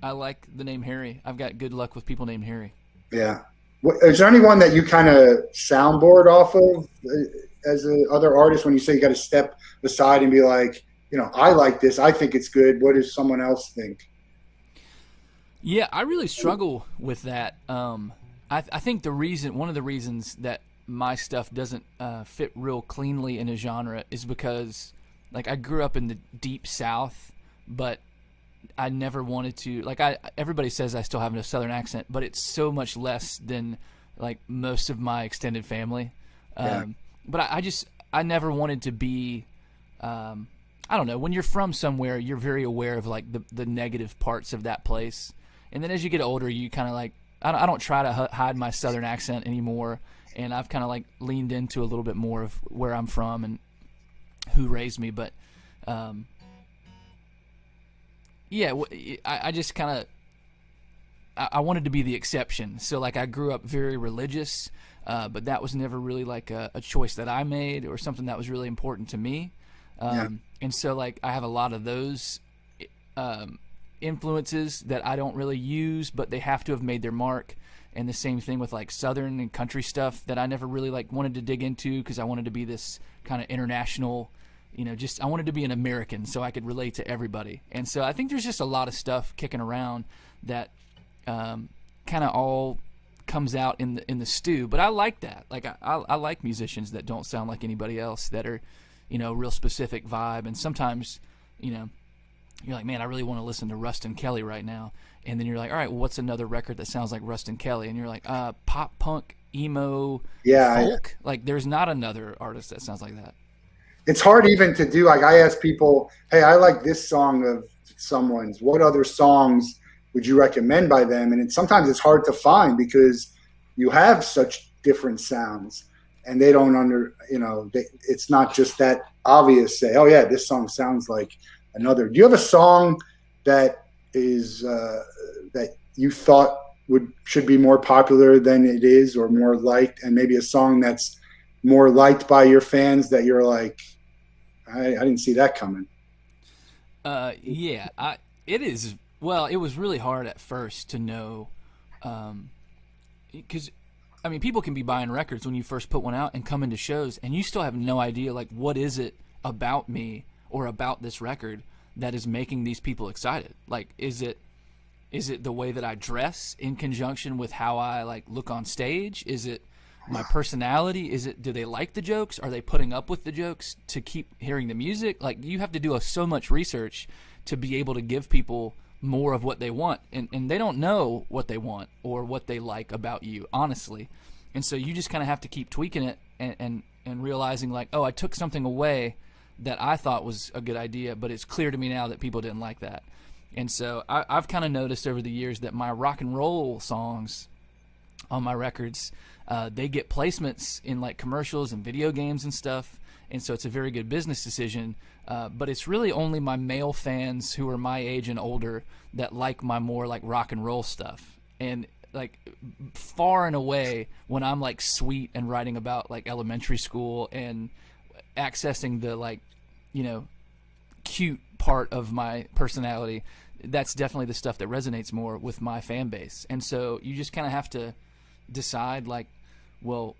I like the name Harry. I've got good luck with people named Harry. Yeah. Is there anyone that you kind of soundboard off of as other artist when you say you got to step aside and be like, I like this. I think it's good. What does someone else think? Yeah, I really struggle with that. I think one of the reasons that my stuff doesn't fit real cleanly in a genre is because like I grew up in the deep South, but I never wanted to everybody says I still have a Southern accent, but it's so much less than like most of my extended family. But I never wanted to be, I don't know, when you're from somewhere, you're very aware of like the negative parts of that place. And then as you get older, you kind of like, I don't try to hide my Southern accent anymore. And I've kind of like leaned into a little bit more of where I'm from and who raised me. But, I just kind of, I wanted to be the exception. So like I grew up very religious, but that was never really like a choice that I made or something that was really important to me. And so like I have a lot of those influences that I don't really use, but they have to have made their mark. And the same thing with like Southern and country stuff that I never really like wanted to dig into because I wanted to be this kind of international, I wanted to be an American so I could relate to everybody. And so I think there's just a lot of stuff kicking around that kind of all comes out in the stew. But I like that. Like I like musicians that don't sound like anybody else, that are, real specific vibe. And sometimes, you're like, man, I really want to listen to Rustin Kelly right now. And then you're like, all right, well, what's another record that sounds like Rustin Kelly? And you're like, pop punk, emo, folk. Like there's not another artist that sounds like that. It's hard even to do. Like I ask people, hey, I like this song of someone's. What other songs would you recommend by them? And sometimes it's hard to find because you have such different sounds and they don't it's not just that obvious. Say, oh yeah, this song sounds like another. Do you have a song that is that you thought should be more popular than it is, or more liked, and maybe a song that's more liked by your fans that you're like, I didn't see that coming. Yeah, it is. Well, it was really hard at first to know, because I mean, people can be buying records when you first put one out and come into shows, and you still have no idea, like, what is it about me or about this record that is making these people excited? Like, is it the way that I dress in conjunction with how I like look on stage? Is it my personality? Do they like the jokes? Are they putting up with the jokes to keep hearing the music? Like, you have to do so much research to be able to give people more of what they want, and they don't know what they want or what they like about you, honestly. And so you just kind of have to keep tweaking it and realizing, like, oh, I took something away that I thought was a good idea, but it's clear to me now that people didn't like that. And so I've kind of noticed over the years that my rock and roll songs on my records, they get placements in like commercials and video games and stuff, and so it's a very good business decision. But it's really only my male fans who are my age and older that like my more like rock and roll stuff. And like far and away, when I'm like sweet and writing about like elementary school and accessing the like, you know, cute part of my personality, that's definitely the stuff that resonates more with my fan base. And so you just kind of have to decide, like, well,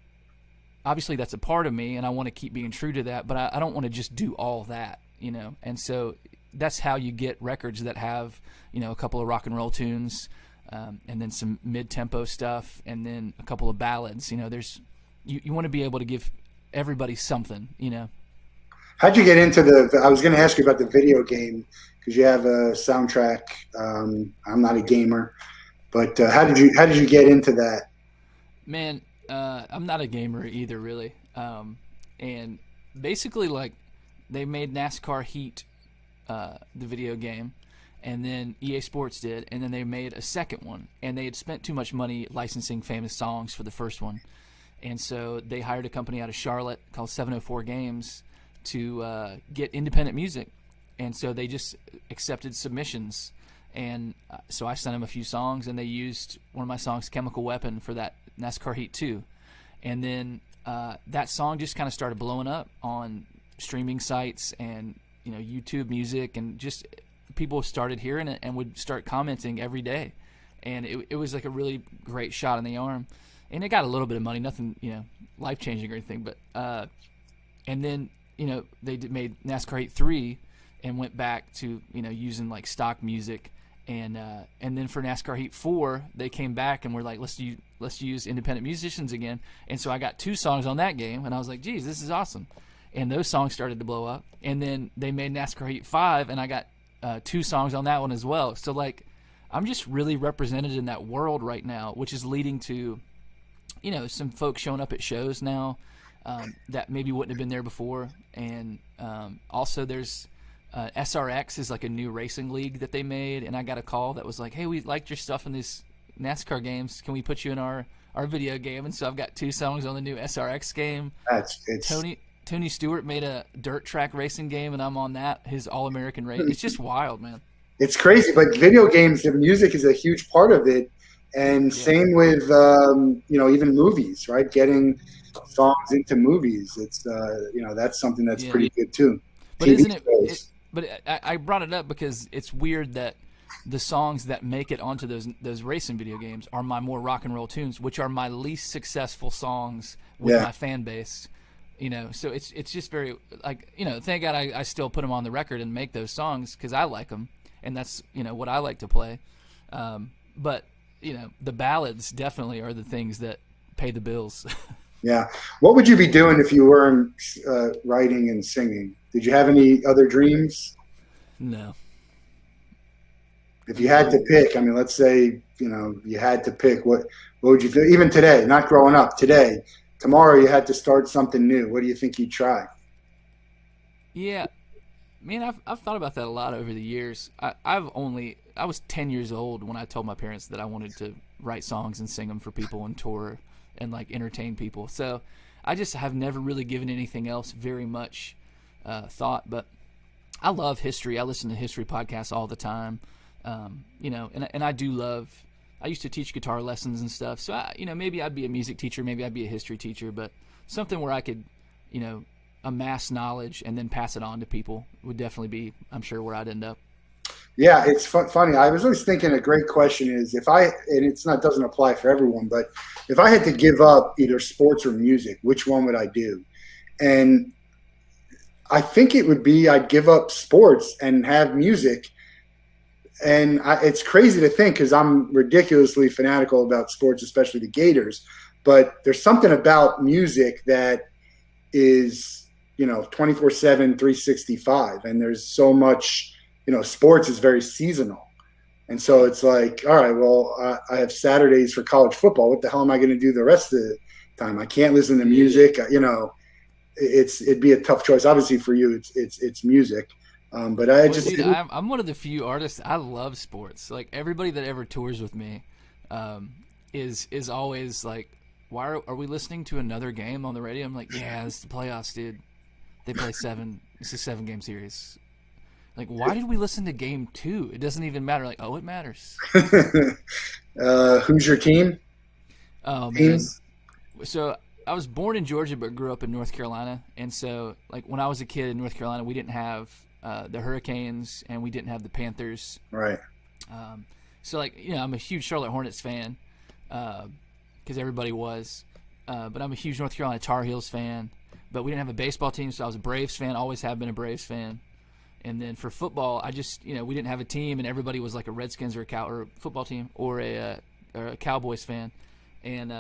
obviously that's a part of me and I want to keep being true to that, but I don't want to just do all that, you know. And so that's how you get records that have, you know, a couple of rock and roll tunes, and then some mid-tempo stuff, and then a couple of ballads. You know, you want to be able to give everybody something, you know. How'd you get into I was going to ask you about the video game, because you have a soundtrack. I'm not a gamer, but how did you get into that? Man, I'm not a gamer either, really. And basically, like, they made NASCAR Heat, the video game, and then EA Sports did, and then they made a second one, and they had spent too much money licensing famous songs for the first one, and so they hired a company out of Charlotte called 704 Games to get independent music, and so they just accepted submissions, and so I sent them a few songs, and they used one of my songs, Chemical Weapon, for that NASCAR Heat 2, and then that song just kind of started blowing up on streaming sites and, you know, YouTube Music, and just people started hearing it and would start commenting every day, and it was like a really great shot in the arm, and it got a little bit of money, nothing, you know, life changing or anything, but and then, you know, they made NASCAR Heat 3 and went back to, you know, using like stock music, and then for NASCAR Heat 4 they came back and were like, let's use independent musicians again, and so I got 2 songs on that game, and I was like, geez, this is awesome. And those songs started to blow up, and then they made NASCAR Heat 5, and I got 2 songs on that one as well. So, like, I'm just really represented in that world right now, which is leading to, you know, some folks showing up at shows now that maybe wouldn't have been there before. And also there's SRX is like a new racing league that they made, and I got a call that was like, hey, we liked your stuff in these NASCAR games. Can we put you in our video game? And so I've got 2 songs on the new SRX game. Tony Stewart made a dirt track racing game, and I'm on that, his All-American race. It's just wild, man. It's crazy, but video games, the music is a huge part of it. And same with, you know, even movies, right? Getting songs into movies. It's, you know, that's something that's pretty good too. But isn't it, but I brought it up because it's weird that the songs that make it onto those racing video games are my more rock and roll tunes, which are my least successful songs with my fan base. You know, so it's just very, like, you know, thank God I still put them on the record and make those songs because I like them, and that's, you know, what I like to play. But, you know, the ballads definitely are the things that pay the bills. Yeah. What would you be doing if you weren't writing and singing? Did you have any other dreams? No. If you had to pick, I mean, let's say, you know, you had to pick, what would you do? Even today, not growing up, today. Tomorrow you had to start something new. What do you think you'd try? Yeah, man, I've thought about that a lot over the years. I was 10 years old when I told my parents that I wanted to write songs and sing them for people and tour and like entertain people. So I just have never really given anything else very much thought. But I love history. I listen to history podcasts all the time. You know, and I do love I used to teach guitar lessons and stuff. So maybe I'd be a music teacher, maybe I'd be a history teacher, but something where I could, amass knowledge and then pass it on to people would definitely be, I'm sure, where I'd end up. Yeah, it's funny. I was always thinking a great question is doesn't apply for everyone, but if I had to give up either sports or music, which one would I do? And I think it would be I'd give up sports and have music. And it's crazy to think because I'm ridiculously fanatical about sports, especially the Gators. But there's something about music that is, 24/7, 365. And there's so much, sports is very seasonal. And so it's like, all right, well, I have Saturdays for college football. What the hell am I going to do the rest of the time? I can't listen to music. It'd be a tough choice. Obviously for you, it's music. But I'm one of the few artists. I love sports. Like everybody that ever tours with me, is always like, why are we listening to another game on the radio? I'm like, yeah, it's the playoffs, dude. They play 7. It's a 7-game series. Like, why did we listen to game 2? It doesn't even matter. Like, oh, it matters. Who's your team? Oh, man. So I was born in Georgia but grew up in North Carolina. And so, like, when I was a kid in North Carolina, we didn't have the Hurricanes and we didn't have the Panthers. Right. So, like, I'm a huge Charlotte Hornets fan because everybody was. But I'm a huge North Carolina Tar Heels fan. But we didn't have a baseball team, so I was a Braves fan. Always have been a Braves fan. And then for football, I just, we didn't have a team, and everybody was like a Redskins or a football team or a Cowboys fan. And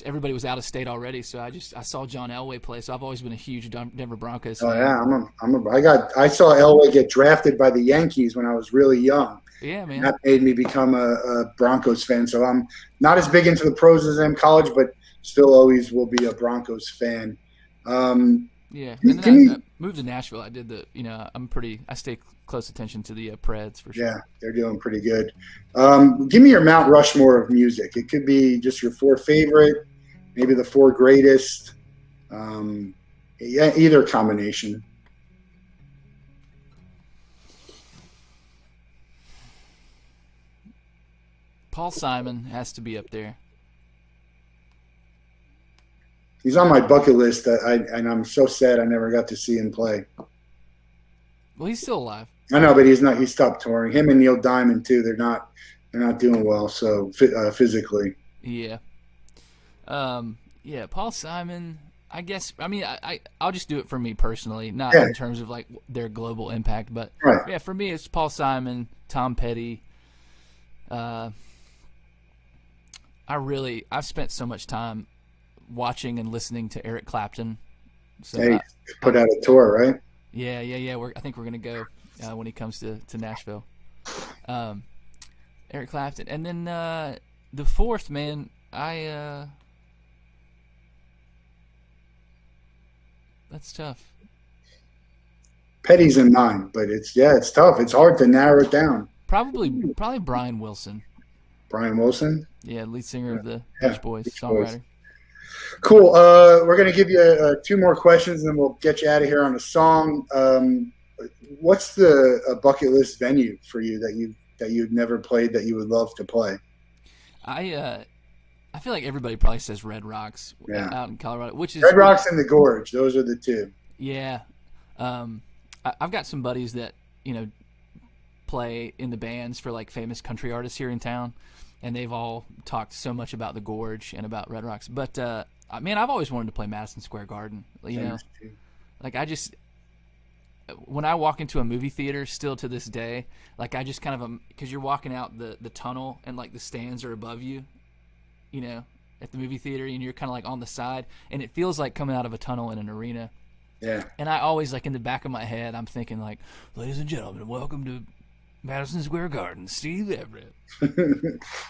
everybody was out of state already, so I saw John Elway play. So I've always been a huge Denver Broncos fan. Oh yeah, I saw Elway get drafted by the Yankees when I was really young. Yeah, man. And that made me become a Broncos fan. So I'm not as big into the pros as I am college, but still always will be a Broncos fan. Yeah, and then I moved to Nashville. I did I stay close attention to the Preds for sure. Yeah, they're doing pretty good. Give me your Mount Rushmore of music. It could be just your 4 favorite, maybe the 4 greatest. Either combination. Paul Simon has to be up there. He's on my bucket list, and I'm so sad I never got to see him play. Well, he's still alive. I know, but he's not. He stopped touring. Him and Neil Diamond too. They're not doing well. So physically. Yeah. Yeah. Paul Simon. I guess. I mean, I'll just do it for me personally, not in terms of like their global impact, but yeah, for me it's Paul Simon, Tom Petty. I've spent so much time watching and listening to Eric Clapton. So he put out a tour, right? Yeah. I think we're gonna go when he comes to Nashville. Eric Clapton, and then the 4th, man. That's tough. Petty's in mine, but it's tough. It's hard to narrow it down. Probably Brian Wilson. Brian Wilson? Yeah, lead singer of the Beach Boys, songwriter. Cool. We're going to give you 2 more questions, and then we'll get you out of here on a song. What's the bucket list venue for you that you've never played that you would love to play? I feel like everybody probably says Red Rocks out in Colorado, which is Red Rocks and the Gorge. Those are the 2. Yeah. I've got some buddies that play in the bands for like famous country artists here in town, and they've all talked so much about the Gorge and about Red Rocks. But man, I've always wanted to play Madison Square Garden. Like when I walk into a movie theater, still to this day, like I just kind of because you're walking out the tunnel and like the stands are above you, at the movie theater, and you're kind of like on the side, and it feels like coming out of a tunnel in an arena. Yeah. And I always, like, in the back of my head, I'm thinking like, ladies and gentlemen, welcome to Madison Square Garden, Steve Everett.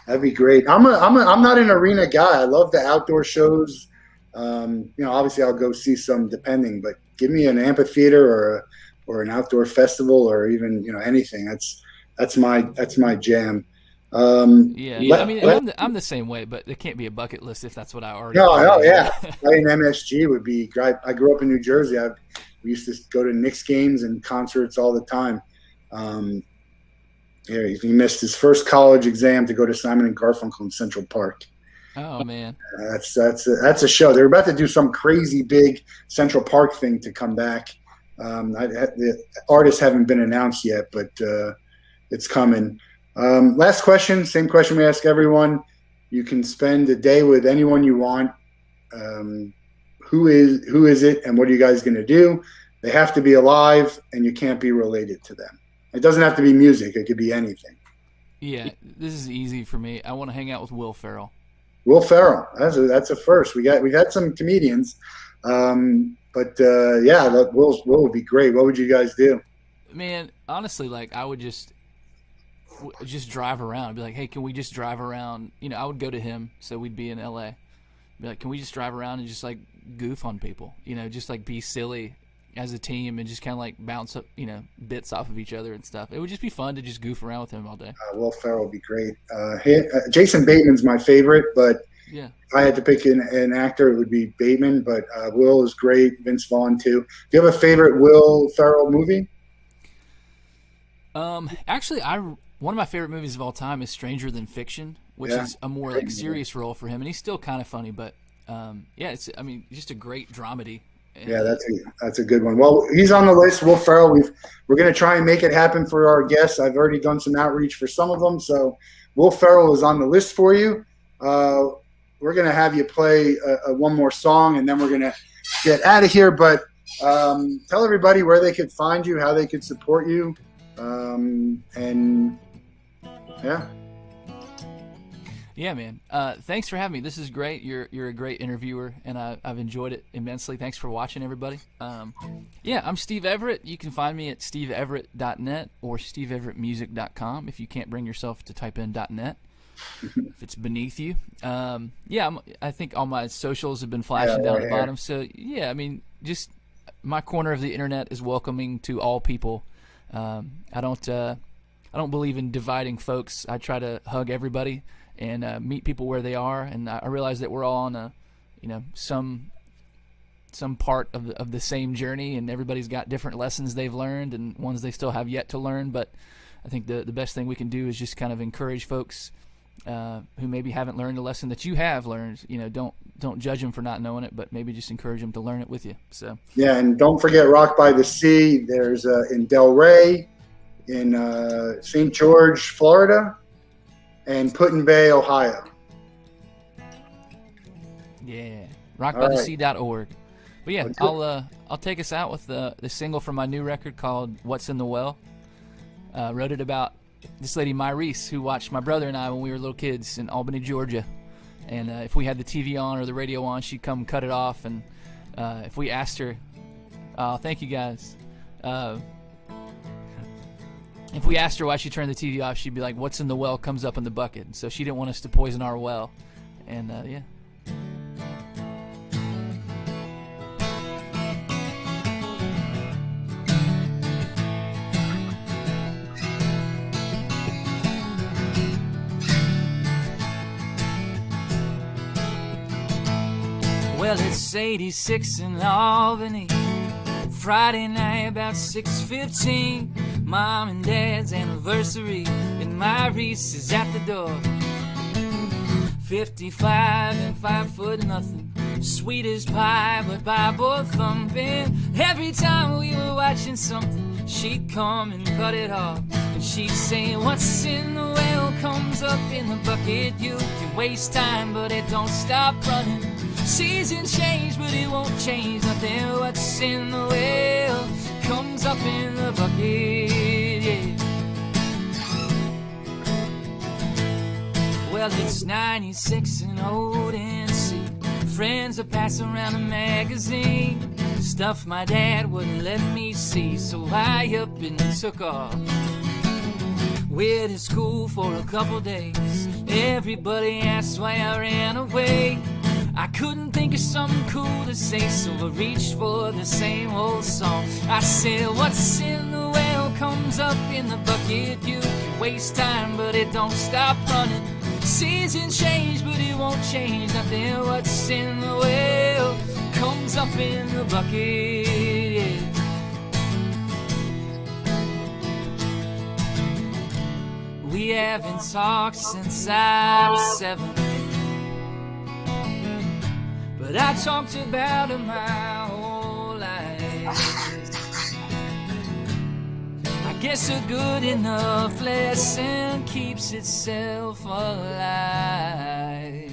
That'd be great. I'm not an arena guy. I love the outdoor shows. Obviously I'll go see some depending, but give me an amphitheater or an outdoor festival or even anything. That's my jam. I mean, I'm the same way, but it can't be a bucket list if that's what I already. Yeah. Playing MSG would be great. I grew up in New Jersey. We used to go to Knicks games and concerts all the time. Yeah, he missed his first college exam to go to Simon and Garfunkel in Central Park. Oh man, That's a show. They're about to do some crazy big Central Park thing to come back. The artists haven't been announced yet, but it's coming. Last question, same question we ask everyone. You can spend a day with anyone you want. Who is it, and what are you guys going to do? They have to be alive, and you can't be related to them. It doesn't have to be music. It could be anything. yeah, this is easy for me. I want to hang out with Will Ferrell. Will Ferrell. That's a first. We've had some comedians, but yeah, Will would be great. What would you guys do? Man, honestly, like I would just drive around. I'd be like, hey, can we just drive around? You know, I would go to him, so we'd be in L.A. Be like, can we just drive around and just like goof on people? You know, just like be silly as a team and just kind of like bounce up, you know, bits off of each other and stuff. It would just be fun to just goof around with him all day. Will Ferrell would be great. Jason Bateman's my favorite, but yeah, if I had to pick an actor, it would be Bateman. But Will is great. Vince Vaughn too. Do you have a favorite Will Ferrell movie? Actually, one of my favorite movies of all time is Stranger Than Fiction, which is a more like serious role for him, and he's still kind of funny. But yeah, it's just a great dramedy. Yeah, that's a good one. Well, he's on the list, Will Ferrell. We're going to try and make it happen for our guests. I've already done some outreach for some of them, so Will Ferrell is on the list for you. We're going to have you play one more song, and then we're going to get out of here. But tell everybody where they could find you, how they could support you, and yeah. Yeah, man. Thanks for having me. This is great. You're a great interviewer, and I've enjoyed it immensely. Thanks for watching, everybody. Yeah, I'm Steve Everett. You can find me at steveeverett.net or steveeverettmusic.com if you can't bring yourself to type in .net, if it's beneath you. Yeah, I think all my socials have been flashing down at the bottom. So, yeah, I mean, just my corner of the internet is welcoming to all people. I don't believe in dividing folks. I try to hug everybody and meet people where they are, and I realize that we're all on some part of the same journey, and everybody's got different lessons they've learned and ones they still have yet to learn. But I think the best thing we can do is just kind of encourage folks who maybe haven't learned a lesson that you have learned. You know, don't judge them for not knowing it, but maybe just encourage them to learn it with you. So yeah, and don't forget Rock by the Sea. There's in Delray, in St. George, Florida, and Put-in-Bay, Ohio. Yeah, rockbythesea.org. But yeah, I'll take us out with the single from my new record called "What's in the Well." Wrote it about this lady Myreese, who watched my brother and I when we were little kids in Albany, Georgia. And if we had the TV on or the radio on, she'd come cut it off. And if we asked her, thank you guys. If we asked her why she turned the TV off, she'd be like, "What's in the well comes up in the bucket." So she didn't want us to poison our well. And yeah. Well, it's 86 in Albany, Friday night about 6:15. Mom and Dad's anniversary, and Myreese is at the door. 55 and 5'0", sweet as pie, but Bible thumping. Every time we were watching something, she'd come and cut it off. And she'd say, "What's in the well comes up in the bucket. You can waste time, but it don't stop running. Seasons change, but it won't change nothing. What's in the well comes up in the bucket, yeah." Well, it's 96 in Old NC. Friends are passing around a magazine, stuff my dad wouldn't let me see. So I up and took off. Went to school for a couple days. Everybody asked why I ran away. I couldn't think of something cool to say, so I reached for the same old song. I said, "What's in the well comes up in the bucket. You can waste time, but it don't stop running. Seasons change, but it won't change nothing. What's in the well comes up in the bucket, yeah." We haven't talked since I was 7, but I talked about her my whole life. I guess a good enough lesson keeps itself alive.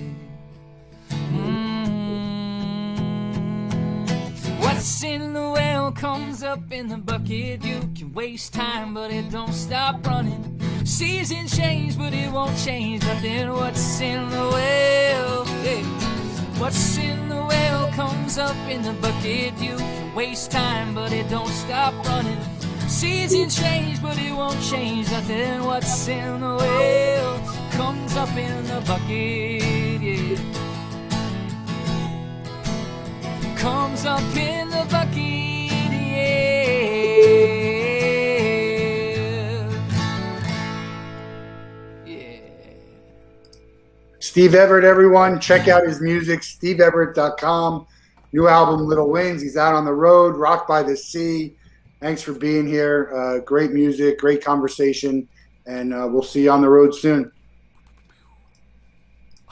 What's in the well comes up in the bucket. You can waste time, but it don't stop running. Seasons change, but it won't change nothing. What's in the well? Yeah. What's in the well comes up in the bucket. You can waste time, but it don't stop running. Seasons change, but it won't change nothing. What's in the well comes up in the bucket, yeah. Comes up in the bucket, yeah. Steve Everett, everyone. Check out his music, steveeverett.com. New album, Little Wings. He's out on the road, Rock by the Sea. Thanks for being here. Great music, great conversation, and we'll see you on the road soon.